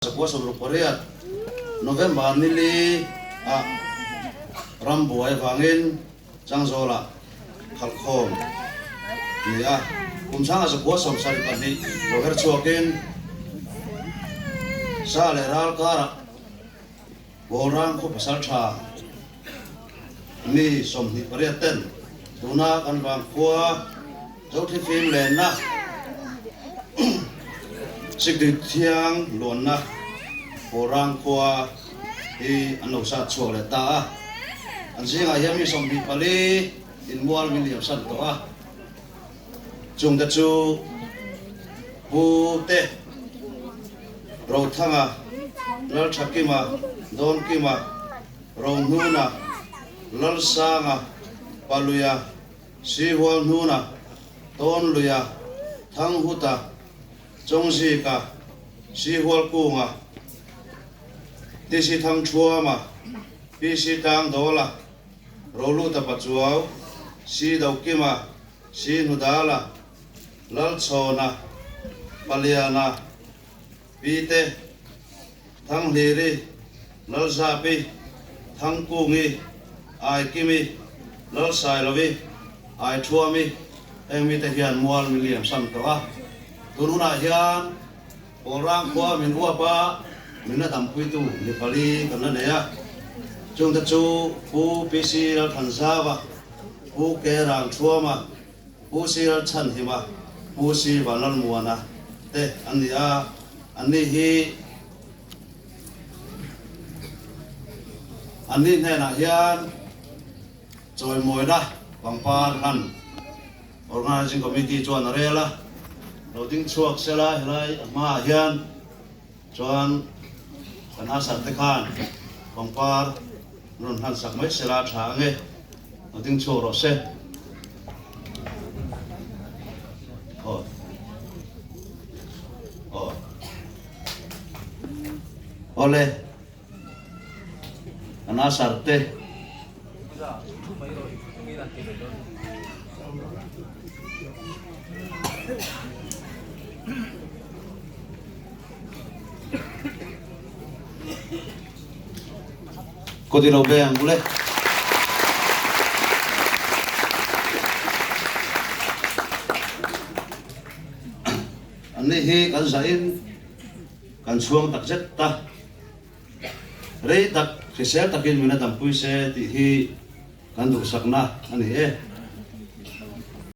Suppose of Korea November nili rambo ay vangin changzola khalkhom ya kumsanga sa kuwasam sari pani loher chuakin sa leral kara borang ko pasal tha mi som ni pariaten tuna kan bang kwa jauthi film len na sikdi thiang lon na borang kwa hi ano sa chuak le ta an singa yami som ni pali in mual miliam san to a chung da chu bu te ro thanga lal thakima don kima ro nuna lal sanga paluya si hwal nuna ton luya thang huta chongsi ka si hwal kunga tisi thang chua ma pi si tang dola rolu ta pachuaw si daw kima si nudala lal chona paliana pite thang liri lal sapi thang kungi ai kimi lal sai lovi ai thuami emi te hian mual miliam sam to a turuna hian orang kwa min pa minna tampui tu ni pali kana ne ya chung ta chu pu pc al thansawa pu ke rang chuama pu si al chan hima pu si walal muana te ania ani hi ani ne na hian choi moida pangpar han organizing committee chuan rela loading chuak sela helai ma hian chuan kana sarte khan pangpar ron han sak mai sela tha nge loading chu ro se ole kana sarte cô đi đâu về bule anh này hi kan zain kan suang tak jet ta rei tak kisel takin mina tampui se ti hi kan du sakna ani